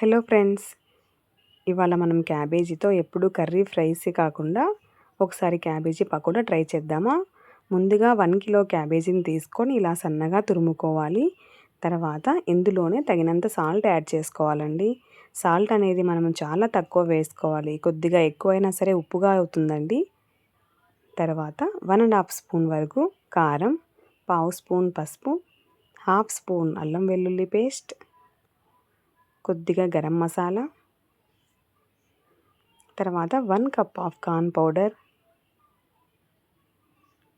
Hello friends, ఇవాళ మనం క్యాబేజీతో ఎప్పుడు కర్రీ ఫ్రైస్ కాకుండా ఒకసారి క్యాబేజీ పకోడా ట్రై చేద్దామా. ముందుగా 1 కిలో క్యాబేజీని తీసుకొని ఇలా సన్నగా తురుముకోవాలి. తర్వాత ఇందులోనే తగినంత సాల్ట్ యాడ్ చేసుకోవాలండి. సాల్ట్ అనేది మనం చాలా తక్కువ వేసుకోవాలి, కొద్దిగా ఎక్కువైనా సరే ఉప్పుగా అవుతుందండి. తర్వాత 1½ స్పూన్ వరకు కారం, పావు స్పూన్ పసుపు, హాఫ్ స్పూన్ అల్లం వెల్లుల్లి పేస్ట్, కొద్దిగా గరం మసాలా, తర్వాత 1 cup of corn powder,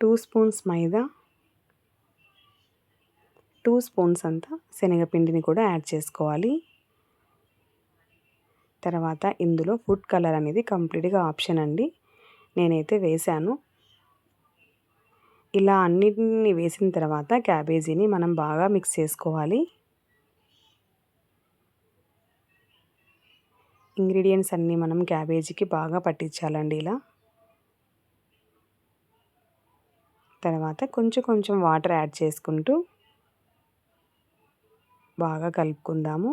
2 spoons maida, 2 spoons అంతా శనగపిండిని కూడా యాడ్ చేసుకోవాలి. తర్వాత ఇందులో ఫుడ్ కలర్ అనేది కంప్లీట్గా ఆప్షన్ అండి, నేనైతే వేశాను. ఇలా అన్నిటిని వేసిన తర్వాత క్యాబేజీని మనం బాగా మిక్స్ చేసుకోవాలి. ఇంగ్రీడియంట్స్ అన్నీ మనం క్యాబేజీకి బాగా పట్టించాలండి ఇలా. తర్వాత కొంచెం వాటర్ యాడ్ చేసుకుంటూ బాగా కలుపుకుందాము.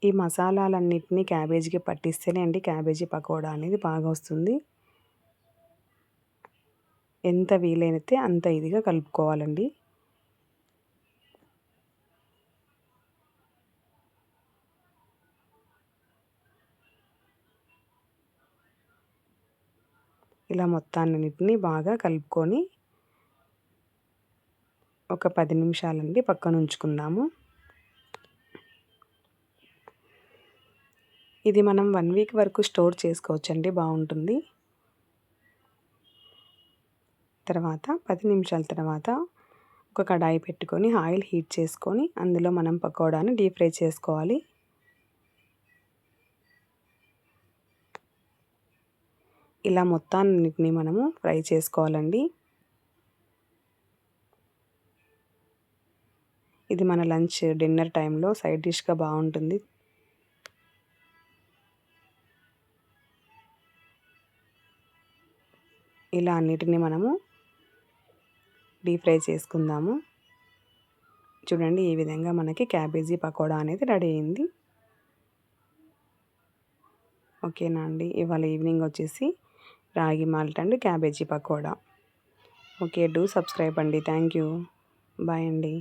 ఈ మసాలాలన్నిటినీ క్యాబేజీకి పట్టిస్తేనే అండి క్యాబేజీ పకోడా అనేది బాగా వస్తుంది. ఎంత వీలైతే అంత ఇదిగా కలుపుకోవాలండి. ఇలా మొత్తాన్నిటిని బాగా కలుపుకొని ఒక 10 నిమిషాలండి పక్కన ఉంచుకుందాము. ఇది మనం 1 వీక్ వరకు స్టోర్ చేసుకోవచ్చండి, బాగుంటుంది. తర్వాత 10 నిమిషాల తర్వాత ఒక కడాయి పెట్టుకొని ఆయిల్ హీట్ చేసుకొని అందులో మనం పకోడాని డీప్ ఫ్రై చేసుకోవాలి. ఇలా మొత్తాన్నిటిని మనము ఫ్రై చేసుకోవాలండి. ఇది మన లంచ్, డిన్నర్ టైంలో సైడ్ డిష్గా బాగుంటుంది. ఇలా అన్నిటిని మనము డీప్ ఫ్రై చేసుకుందాము. చూడండి, ఈ విధంగా మనకి క్యాబేజీ పకోడా అనేది రెడీ అయింది. ఓకేనా అండి. ఇవాళ ఈవినింగ్ వచ్చేసి ragi malt and cabbage pakoda. Okay, do subscribe అండి. Thank you. బాయ్ అండి.